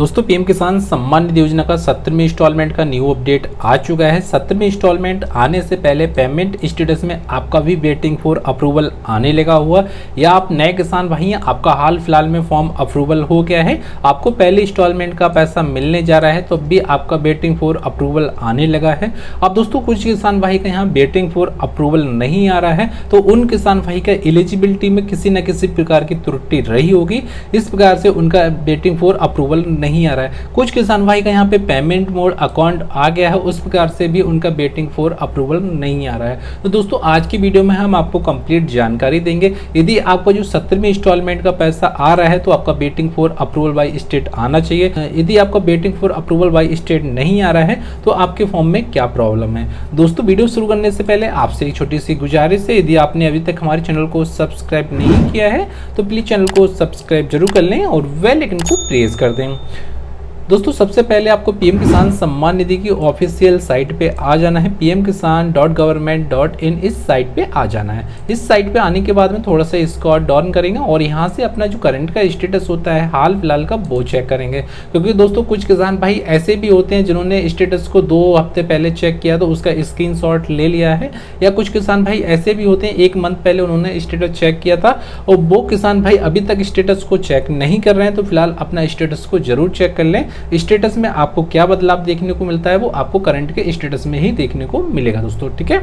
दोस्तों पीएम किसान सम्मान निधि योजना का 17वें इंस्टॉलमेंट का न्यू अपडेट आ चुका है। 17वें इंस्टॉलमेंट आने से पहले पेमेंट स्टेटस में आपका भी वेटिंग फॉर अप्रूवल आने लगा हुआ, या आप नए किसान भाई हैं, आपका हाल फिलहाल में फॉर्म अप्रूवल हो गया है, आपको पहले इंस्टॉलमेंट का पैसा मिलने जा रहा है, तो भी आपका वेटिंग फॉर अप्रूवल आने लगा है। अब दोस्तों कुछ किसान भाई का यहाँ वेटिंग फॉर अप्रूवल नहीं आ रहा है, तो उन किसान भाई का एलिजिबिलिटी में किसी न किसी प्रकार की त्रुटि रही होगी, इस प्रकार से उनका वेटिंग फॉर अप्रूवल नहीं आ रहा है। कुछ किसान भाई का यहाँ पे पेमेंट मोड अकाउंट आ गया है, उस प्रकार से भी उनका वेटिंग फॉर अप्रूवल नहीं आ रहा है। तो दोस्तों आज की वीडियो में हम आपको कंप्लीट जानकारी देंगे। यदि आपका जो 17वें इंस्टॉलमेंट का पैसा आ रहा है तो आपका waiting for approval by state आना चाहिए। यदि आपका waiting for approval by state नहीं आ रहा है तो आपके फॉर्म में क्या प्रॉब्लम है। दोस्तों वीडियो शुरू करने से पहले आपसे एक छोटी सी गुजारिश है, यदि आपने अभी तक हमारे चैनल को सब्सक्राइब नहीं किया है तो प्लीज चैनल को सब्सक्राइब जरूर कर लें और बेल आइकन को प्रेस कर दें। दोस्तों सबसे पहले आपको पीएम किसान सम्मान निधि की ऑफिशियल साइट पे आ जाना है, pmkisan.government.in इस साइट पे आ जाना है। इस साइट पे आने के बाद में थोड़ा सा स्क्रॉल डाउन करेंगे और यहाँ से अपना जो करंट का स्टेटस होता है हाल फिलहाल का वो चेक करेंगे, क्योंकि दोस्तों कुछ किसान भाई ऐसे भी होते हैं जिन्होंने स्टेटस को 2 हफ्ते पहले चेक किया तो उसका स्क्रीनशॉट ले लिया है, या कुछ किसान भाई ऐसे भी होते हैं 1 मंथ पहले उन्होंने स्टेटस चेक किया था और वो किसान भाई अभी तक स्टेटस को चेक नहीं कर रहे हैं। तो फिलहाल अपना स्टेटस को जरूर चेक कर लें। स्टेटस में आपको क्या बदलाव देखने को मिलता है वो आपको करंट के स्टेटस में ही देखने को मिलेगा दोस्तों, ठीक है।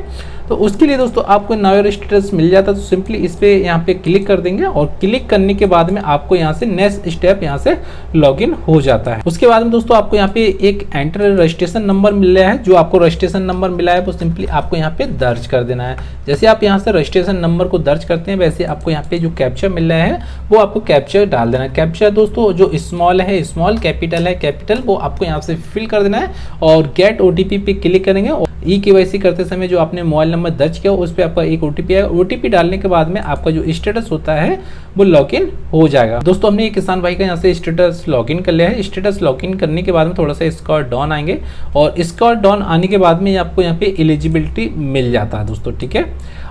तो उसके लिए दोस्तों आपको नाउ स्टेटस मिल जाता है तो सिंपली इस पे यहाँ पे क्लिक कर देंगे और क्लिक करने के बाद में आपको यहाँ से नेक्स्ट स्टेप यहाँ से लॉगिन हो जाता है। उसके बाद में दोस्तों आपको यहाँ पे एक एंटर रजिस्ट्रेशन नंबर मिल रहा है, जो आपको रजिस्ट्रेशन नंबर मिला है वो सिंपली आपको यहाँ पे दर्ज कर देना है। जैसे आप यहाँ से रजिस्ट्रेशन नंबर को दर्ज करते हैं वैसे आपको यहाँ पे जो कैप्चा मिल रहा है वो आपको कैप्चा डाल देना है। कैप्चा दोस्तों जो स्मॉल है स्मॉल, कैपिटल है कैपिटल, वो आपको यहाँ से फिल कर देना है और गेट ओटीपी पे क्लिक करेंगे। ई-केवाईसी करते समय जो आपने मोबाइल नंबर दर्ज किया उस पर आपका एक ओटीपी आएगा। ओटीपी डालने के बाद में आपका जो स्टेटस होता है वो लॉगिन हो जाएगा। दोस्तों हमने एक किसान भाई का यहाँ से स्टेटस लॉगिन कर लिया है। स्टेटस लॉगिन करने के बाद में थोड़ा सा स्क्रॉल डाउन आएंगे और स्क्रॉल डाउन आने के बाद में आपको यहाँ पे एलिजिबिलिटी मिल जाता है दोस्तों, ठीक है।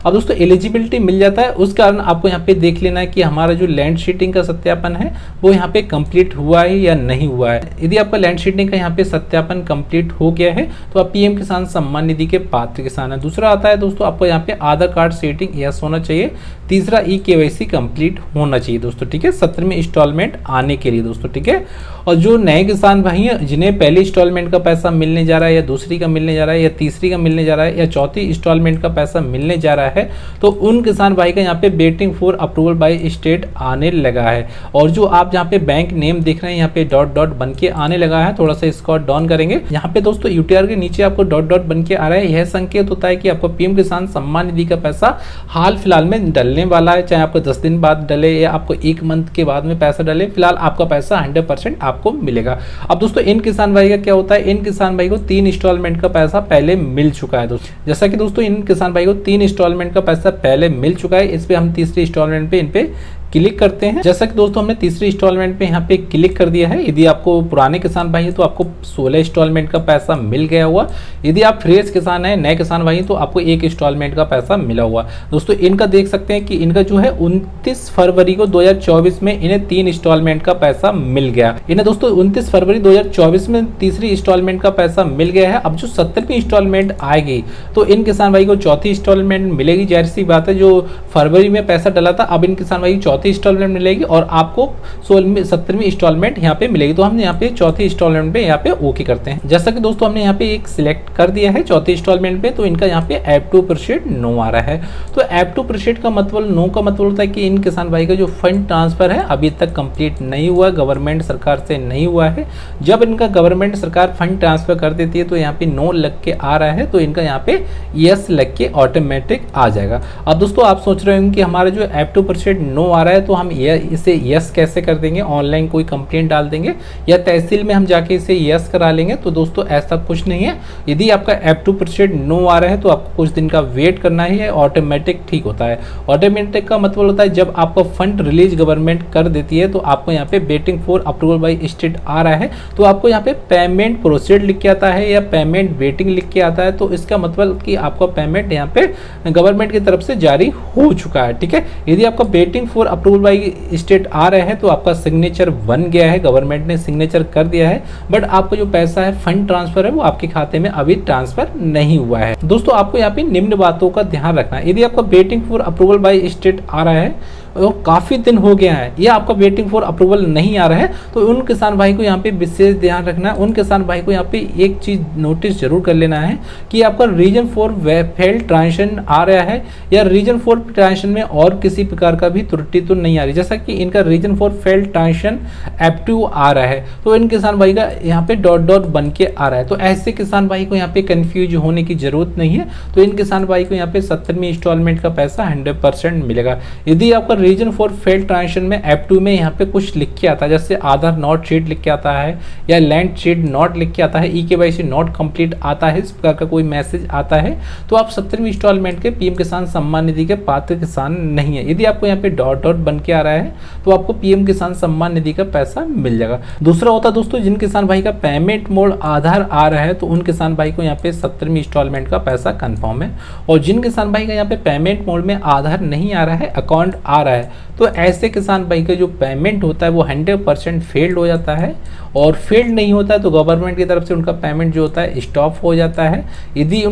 अब दोस्तों एलिजिबिलिटी मिल जाता है, उस कारण आपको यहाँ पे देख लेना है कि हमारा जो लैंड शीटिंग का सत्यापन है वो यहाँ पे कंप्लीट हुआ है या नहीं हुआ है। यदि आपका लैंड शीटिंग का यहाँ पे सत्यापन कंप्लीट हो गया है तो आप पीएम किसान सम्मान निधि के पात्र किसान है। दूसरा आता है दोस्तों आपको यहाँ पे आधार कार्ड सेटिंग यस होना चाहिए। तीसरा ई-केवाईसी कंप्लीट होना चाहिए दोस्तों, ठीक है, 17वें इंस्टॉलमेंट आने के लिए दोस्तों, ठीक है। और जो नए किसान भाई हैं जिन्हें पहले इंस्टॉलमेंट का पैसा मिलने जा रहा है या दूसरी का मिलने जा रहा है या तीसरी का मिलने जा रहा है या चौथी इंस्टॉलमेंट का पैसा मिलने जा रहा है, तो उन किसान भाई का यहाँ पे waiting for approval by state आने लगा है। और जो आप यहाँ पे बैंक नेम देख रहे हैं यहाँ पे डॉट डॉट बन के आने लगा है, थोड़ा सा स्क्रॉल डाउन करेंगे, यहाँ पे दोस्तों यूटीआर के नीचे आपको डॉट डॉट बन के आ रहा है। यह संकेत होता है कि आपको पीएम किसान सम्मान निधि का पैसा हाल फिलहाल में डलने वाला है, चाहे आपको 10 दिन बाद डले या आपको 1 मंथ के बाद में पैसा डले, फिलहाल आपका पैसा 100% आपको मिलेगा। अब दोस्तों इन किसान भाई का क्या होता है, इन किसान भाई को 3 इंस्टॉलमेंट का पैसा पहले मिल चुका है दोस्तों। जैसा कि दोस्तों इन किसान भाई को 3 इंस्टॉलमेंट का पैसा पहले मिल चुका है। इस पे हम तीसरी इंस्टॉलमेंट पे इन पे क्लिक करते हैं। जैसा कि दोस्तों हमने तीसरी इंस्टॉलमेंट पे यहाँ पे क्लिक कर दिया है। यदि आपको पुराने किसान भाई हैं तो आपको 16 इंस्टॉलमेंट का पैसा मिल गया हुआ। यदि आप फ्रेश किसान हैं, नए किसान भाई तो आपको 1 इंस्टॉलमेंट का पैसा मिला हुआ। दोस्तों इनका देख सकते हैं कि इनका जो है 29 फरवरी को 2024 में इन्हें 3 इंस्टॉलमेंट का पैसा मिल गया। इन्हें दोस्तों 29 फरवरी 2024 में तीसरी इंस्टॉलमेंट का पैसा मिल गया है। अब जो 17वीं इंस्टॉलमेंट आएगी तो इन किसान भाई को चौथी इंस्टॉलमेंट मिलेगी। जाहिर सी बात है, जो फरवरी में पैसा डला था अब इन किसान भाई चौथी इंस्टॉलमेंट मिलेगी और आपको 17वीं इंस्टॉलमेंट यहाँ पे मिलेगी। तो हमने यहाँ पे चौथी इंस्टॉलमेंट पे यहाँ पे ओके करते हैं। जैसा कि दोस्तों हमने यहाँ पे एक सिलेक्ट कर दिया है चौथी इंस्टॉलमेंट पे, तो इनका यहाँ पे ऐप टू प्रोसीड नो आ रहा है। तो ऐप टू प्रोसीड का मतलब नो का मतलब होता है कि इन किसान भाई का जो फंड ट्रांसफर है अभी तक कंप्लीट नहीं हुआ, गवर्नमेंट सरकार से नहीं हुआ है। जब इनका गवर्नमेंट सरकार फंड ट्रांसफर कर देती है तो यहाँ पे नो लग के आ रहा है, तो इनका यहाँ पे यस लग के ऑटोमेटिक आ जाएगा। अब दोस्तों आप सोच रहे होंगे कि हमारा जो ऐप टू प्रोसीड नो आ रहा है तो हम इसे यस कैसे कर देंगे, ऑनलाइन कोई कंप्लेंट डाल देंगे या तहसील में हम जाके इसे यस करा लेंगे। तो दोस्तों ऐसा कुछ नहीं है। यदि आपका ऐप टू प्रोसीड नो आ रहा है तो आपको कुछ दिन का वेट करना ही है, ऑटोमेटिक ठीक होता है। ऑटोमेटिक का मतलब होता है जब आपका फंड रिलीज गवर्नमेंट कर देती है तो आपको यहाँ पे waiting for approval by state आ रहा है, तो आपको यहाँ पे पेमेंट प्रोसीड लिख के आता है या पेमेंट वेटिंग लिख के आता है, तो इसका मतलब कि आपका पेमेंट यहाँ पे गवर्नमेंट की तरफ से जारी हो चुका है, ठीक है। यदि आपका waiting for approval by state आ रहे हैं तो आपका सिग्नेचर बन गया है, गवर्नमेंट ने सिग्नेचर कर दिया है, बट आपका जो पैसा है फंड ट्रांसफर है वो आपके खाते में अभी ट्रांसफर नहीं हुआ है। दोस्तों आपको यहाँ पे निम्न बातों का ध्यान रखना है। यदि आपका waiting for approval by state आ रहा है और काफ़ी दिन हो गया है या आपका वेटिंग फॉर अप्रूवल नहीं आ रहा है, तो उन किसान भाई को यहाँ पे विशेष ध्यान रखना है। उन किसान भाई को यहाँ पे एक चीज़ नोटिस जरूर कर लेना है कि आपका रीजन फॉर फेल्ड ट्रांजेक्शन आ रहा है या रीजन फॉर ट्रांजेक्शन में और किसी प्रकार का भी त्रुटि तो नहीं आ रही। जैसा कि इनका reason for failed transaction F2 आ रहा है तो इन किसान भाई का यहाँ पे डॉट डॉट बन के आ रहा है, तो ऐसे किसान भाई को यहाँ पे कंफ्यूज होने की जरूरत नहीं है। तो इन किसान भाई को यहाँ पे 70वीं इंस्टॉलमेंट का पैसा 100% मिलेगा। यदि आपका रीजन फॉर फेल्ड ट्रांजेक्शन में F2 में यहाँ पे कुछ लिख के आता है, जैसे आधार नॉट शीट लिख के आता है या लैंड शीट नॉट लिख के आता है, EKYC नॉट कंप्लीट आता है, इस प्रकार का कोई मैसेज आता है, तो आप 70वीं इंस्टॉलमेंट के पीएम किसान सम्मान निधि के पात्र किसान नहीं है। यदि आपको यहाँ पे डॉट डॉट बन के आ रहा है तो आपको पीएम किसान सम्मान निधि का पैसा मिल जाएगा। दूसरा होता है दोस्तों, जिन किसान भाई का पेमेंट मोड आधार आ रहा है तो उन किसान भाई को यहाँ पे 70वीं इंस्टॉलमेंट का पैसा कंफर्म है, और जिन किसान भाई का यहाँ पे पेमेंट मोड में आधार नहीं आ रहा है, अकाउंट आ रहा है, तो ऐसे किसान भाई का जो पेमेंट होता है वो 100% फेल्ड हो जाता है, और फेल्ड नहीं होता है तो गवर्नमेंट की तरफ से उनका पेमेंट जो होता है स्टॉप हो जाता है। यदि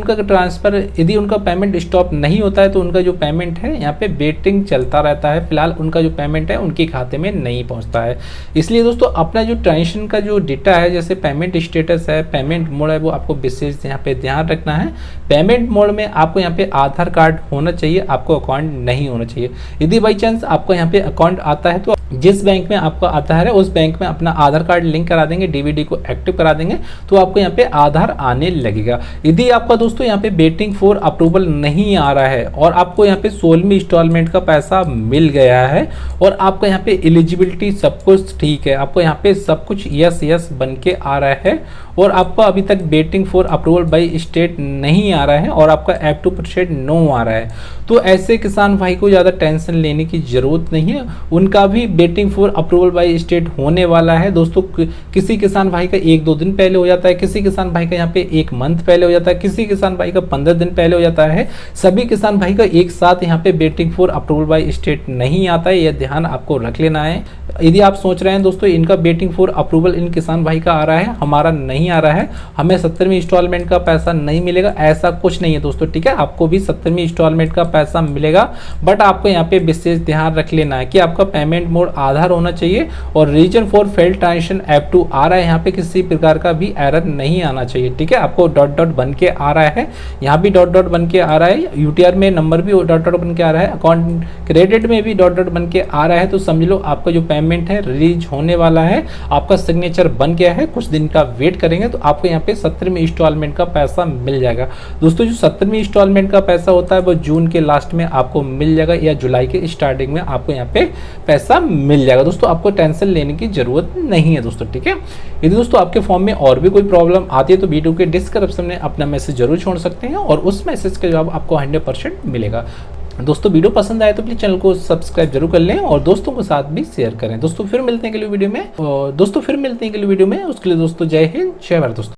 उनका पेमेंट स्टॉप नहीं होता है तो उनका जो पेमेंट है यहाँ पे वेटिंग चलता रहता है, फिलहाल उनका जो पेमेंट है उनके खाते में नहीं पहुँचता है। इसलिए दोस्तों अपना जो ट्रांजेक्शन का जो डेटा है, जैसे पेमेंट स्टेटस है, पेमेंट मोड है, वो आपको विशेष यहाँ पे ध्यान रखना है। पेमेंट मोड में आपको यहाँ पे आधार कार्ड होना चाहिए, आपको अकाउंट नहीं होना चाहिए। यदि बाई चांस आपको यहाँ पे अकाउंट आता है तो जिस बैंक में आपका आता है उस बैंक में अपना आधार कार्ड लिंक करा देंगे, डीवीडी को एक्टिव करा देंगे, तो आपको यहाँ पे आधार आने लगेगा। यदि आपका दोस्तों यहाँ पे वेटिंग फॉर अप्रूवल नहीं आ रहा है और आपको यहाँ पे 16वीं इंस्टॉलमेंट का पैसा मिल गया है और आपका यहाँ पे एलिजिबिलिटी सब कुछ ठीक है, आपको यहाँ पे सब कुछ यस यस बन के आ रहा है और आपका अभी तक waiting for approval by state नहीं आ रहा है और आपका F2% नो आ रहा है, तो ऐसे किसान भाई को ज़्यादा टेंशन लेने की ज़रूरत नहीं है। उनका भी waiting for approval by state होने वाला है दोस्तों। किसी किसान भाई का 1-2 दिन पहले हो जाता है, किसी किसान भाई का यहाँ पे 1 मंथ पहले हो जाता है, किसी किसान भाई का 15 दिन पहले हो जाता है। सभी किसान भाई का एक साथ यहाँ पे waiting for approval by state नहीं आता है, यह ध्यान आपको रख लेना है। यदि आप सोच रहे हैं दोस्तों इनका वेटिंग फॉर अप्रूवल इन किसान भाई का आ रहा है, हमारा नहीं आ रहा है, हमें 70वीं इंस्टॉलमेंट का पैसा नहीं मिलेगा, ऐसा कुछ नहीं है दोस्तों, ठीक है। आपको भी 70वीं इंस्टॉलमेंट का पैसा मिलेगा, बट आपको यहाँ पे विशेष ध्यान रख लेना है कि आपका पेमेंट मोड आधार होना चाहिए और reason for failed transaction F2 आ रहा है, यहाँ पे किसी प्रकार का भी एरर नहीं आना चाहिए, ठीक है। आपको डॉट डॉट बन के आ रहा है, यहाँ भी डॉट डॉट बन के आ रहा है, UTR में नंबर भी डॉट डॉट बन के आ रहा है, अकाउंट क्रेडिट में भी डॉट डॉट बन के आ रहा है, तो समझ लो आपका जो पेमेंट है रिलीज होने वाला है, आपका सिग्नेचर बन गया है। कुछ दिन का वेट करेंगे तो आपको यहाँ पे 70वीं इंस्टॉलमेंट का पैसा मिल जाएगा। दोस्तों जो 70वीं इंस्टॉलमेंट का पैसा होता है वो जून के लास्ट में आपको मिल जाएगा या जुलाई के स्टार्टिंग में आपको यहाँ पे पैसा मिल जाएगा। दोस्तों आपको टेंशन लेने की जरूरत नहीं है दोस्तों, ठीक है। यदि दोस्तों आपके फॉर्म में और भी कोई प्रॉब्लम आती है तो वीडियो के डिस्क्रिप्शन में अपना मैसेज जरूर छोड़ सकते हैं और उस मैसेज का जवाब आपको 100% मिलेगा। दोस्तों वीडियो पसंद आए तो प्लीज चैनल को सब्सक्राइब जरूर कर लें और दोस्तों के साथ भी शेयर करें। दोस्तों फिर मिलते हैं अगली वीडियो में, उसके लिए दोस्तों जय हिंद, जय भारत दोस्तों।